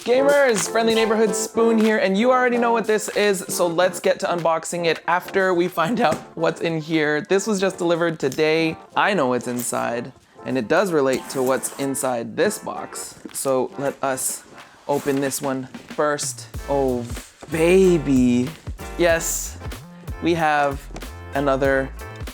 Gamers, friendly neighborhood Spoon here, and you already know what this is, so let's get to unboxing it after we find out what's in here. This was just delivered today. I know what's inside, and it does relate to what's inside this box. So let us open this one first. Oh, baby. Yes, we have another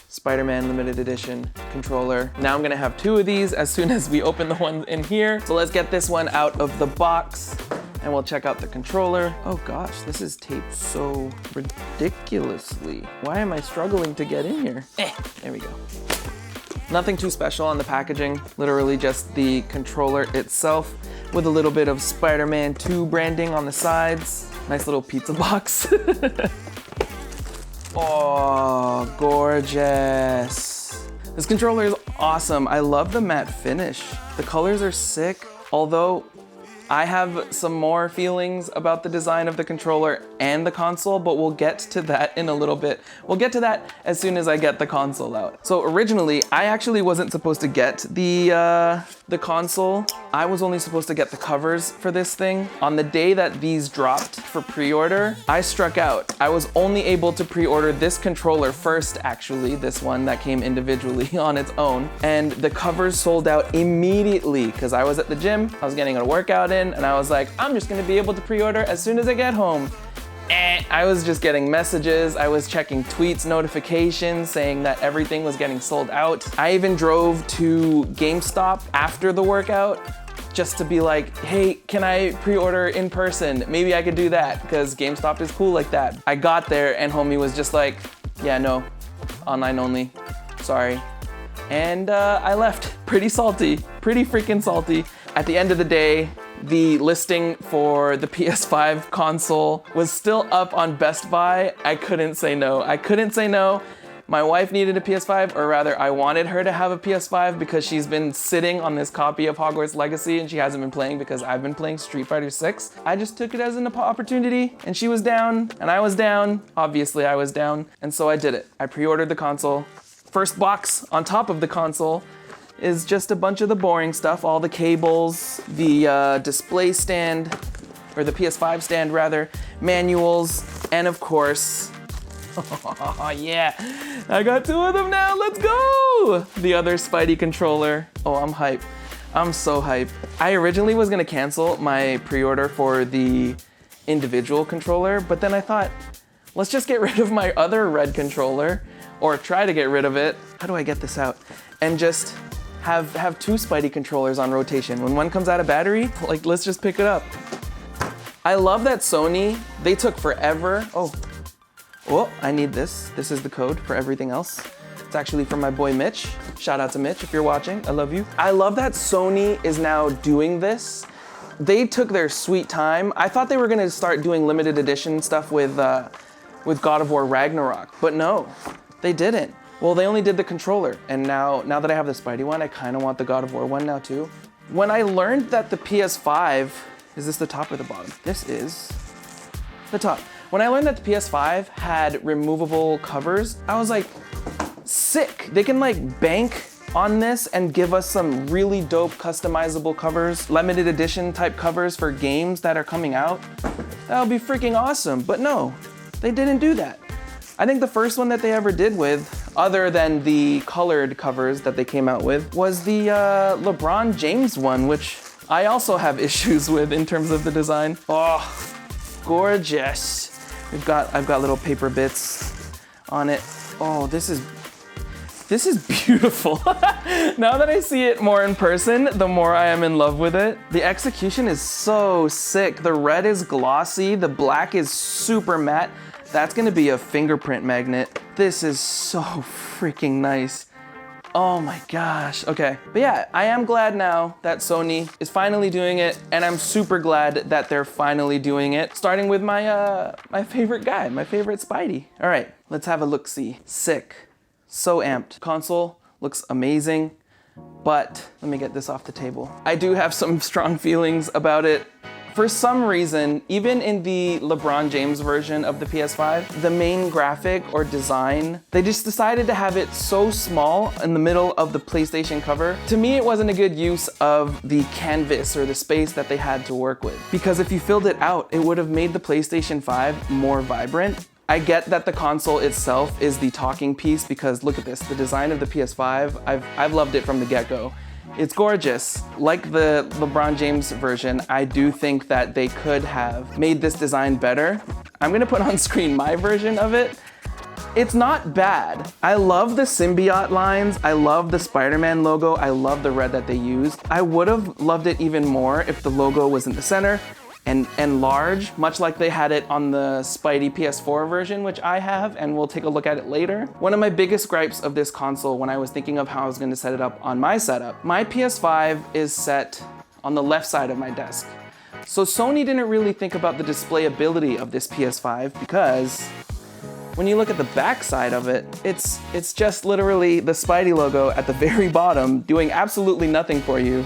Spider-Man limited edition controller. Now I'm gonna have two of these as soon as we open the one in here. So let's get this one out of the box and we'll check out the controller. Oh gosh, this is taped so ridiculously. Why am I struggling to get in here? There we go. Nothing too special on the packaging, literally just the controller itself with a little bit of Spider-Man 2 branding on the sides. Nice little pizza box. Oh, gorgeous. This controller is awesome. I love the matte finish. The colors are sick, although I have some more feelings about the design of the controller and the console, but we'll get to that in a little bit. We'll get to that as soon as I get the console out. So originally, I actually wasn't supposed to get the console. I was only supposed to get the covers for this thing. On the day that these dropped for pre-order, I struck out. I was only able to pre-order this controller first, actually, this one that came individually on its own. And the covers sold out immediately because I was at the gym, I was getting a workout in, and I was like, I'm just gonna be able to pre-order as soon as I get home. I was just getting messages, I was checking tweets, notifications saying that everything was getting sold out. I even drove to GameStop after the workout just to be like, hey, can I pre-order in person? Maybe I could do that because GameStop is cool like that. I got there and homie was just like, yeah, no, online only, sorry. And I left pretty salty, pretty freaking salty. At the end of the day, the listing for the PS5 console was still up on Best Buy. I couldn't say no. I couldn't say no. My wife needed a PS5, or rather I wanted her to have a PS5 because she's been sitting on this copy of Hogwarts Legacy and she hasn't been playing because I've been playing Street Fighter 6. I just took it as an opportunity and she was down and I was down. Obviously I was down, and so I did it. I pre-ordered the console. First box on top of the console is just a bunch of the boring stuff, all the cables, the display stand, or the PS5 stand rather, manuals, and of course, oh yeah, I got two of them now, let's go! The other Spidey controller. Oh, I'm hype. I'm so hype. I originally was gonna cancel my pre-order for the individual controller, but then I thought, let's just get rid of my other red controller, or try to get rid of it. How do I get this out? And just have two Spidey controllers on rotation. When one comes out of battery, like, let's just pick it up. I love that Sony, they took forever. Oh, I need this. This is the code for everything else. It's actually from my boy Mitch. Shout out to Mitch if you're watching, I love you. I love that Sony is now doing this. They took their sweet time. I thought they were gonna start doing limited edition stuff with God of War Ragnarok, but no, they didn't. Well, they only did the controller, and now that I have the Spidey one, I kind of want the God of War one now too. When I learned that the PS5, is this the top or the bottom? This is the top. When I learned that the PS5 had removable covers, I was like, sick. They can like bank on this and give us some really dope customizable covers, limited edition type covers for games that are coming out. That would be freaking awesome, but no, they didn't do that. I think the first one that they ever did with, other than the colored covers that they came out with, was the LeBron James one, which I also have issues with in terms of the design. Oh, gorgeous. I've got little paper bits on it. Oh, this is beautiful. Now that I see it more in person, the more I am in love with it. The execution is so sick. The red is glossy, the black is super matte. That's gonna be a fingerprint magnet. This is so freaking nice. Oh my gosh, okay. But yeah, I am glad now that Sony is finally doing it, and I'm super glad that they're finally doing it, starting with my my favorite guy, my favorite Spidey. All right, let's have a look-see. Sick, so amped. Console looks amazing, but let me get this off the table. I do have some strong feelings about it. For some reason, even in the LeBron James version of the PS5, the main graphic or design, they just decided to have it so small in the middle of the PlayStation cover. To me, it wasn't a good use of the canvas or the space that they had to work with. Because if you filled it out, it would have made the PlayStation 5 more vibrant. I get that the console itself is the talking piece because look at this, the design of the PS5, I've loved it from the get-go. It's gorgeous. Like the LeBron James version, I do think that they could have made this design better. I'm gonna put on screen my version of it. It's not bad. I love the symbiote lines. I love the Spider-Man logo. I love the red that they used. I would have loved it even more if the logo was in the center and large, much like they had it on the Spidey PS4 version, which I have, and we'll take a look at it later. One of my biggest gripes of this console when I was thinking of how I was gonna set it up on my setup, my PS5 is set on the left side of my desk. So Sony didn't really think about the displayability of this PS5 because when you look at the back side of it, it's just literally the Spidey logo at the very bottom doing absolutely nothing for you,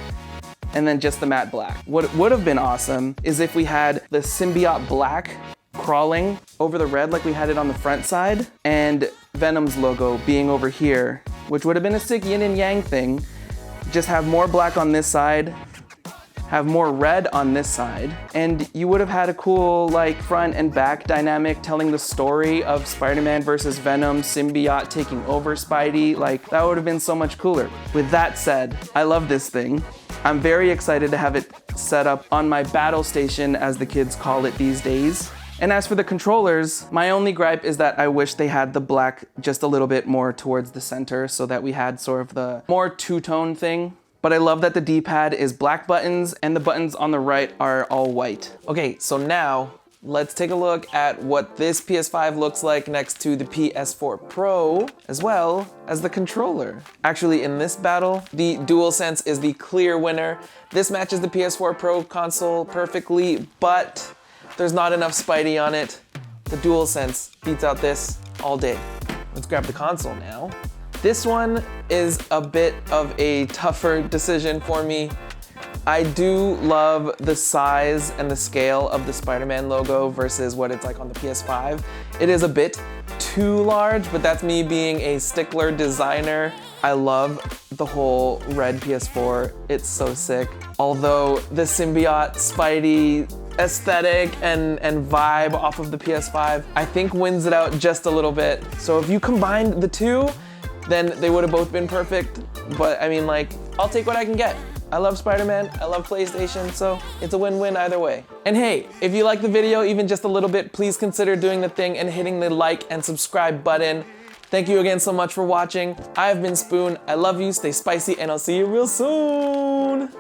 and then just the matte black. What would have been awesome is if we had the symbiote black crawling over the red like we had it on the front side, and Venom's logo being over here, which would have been a sick yin and yang thing. Just have more black on this side, have more red on this side, and you would have had a cool like front and back dynamic telling the story of Spider-Man versus Venom, symbiote taking over Spidey. Like, that would have been so much cooler. With that said, I love this thing. I'm very excited to have it set up on my battle station, as the kids call it these days. And as for the controllers, my only gripe is that I wish they had the black just a little bit more towards the center so that we had sort of the more two-tone thing. But I love that the D-pad is black buttons and the buttons on the right are all white. Okay, so now let's take a look at what this PS5 looks like next to the PS4 Pro, as well as the controller. Actually, in this battle, the DualSense is the clear winner. This matches the PS4 Pro console perfectly, but there's not enough Spidey on it. The DualSense beats out this all day. Let's grab the console now. This one is a bit of a tougher decision for me. I do love the size and the scale of the Spider-Man logo versus what it's like on the PS5. It is a bit too large, but that's me being a stickler designer. I love the whole red PS4. It's so sick. Although the symbiote Spidey aesthetic and vibe off of the PS5, I think wins it out just a little bit. So if you combined the two, then they would have both been perfect. But I mean, like, I'll take what I can get. I love Spider-Man, I love PlayStation, so it's a win-win either way. And hey, if you like the video even just a little bit, please consider doing the thing and hitting the like and subscribe button. Thank you again so much for watching. I've been Spoon, I love you, stay spicy, and I'll see you real soon.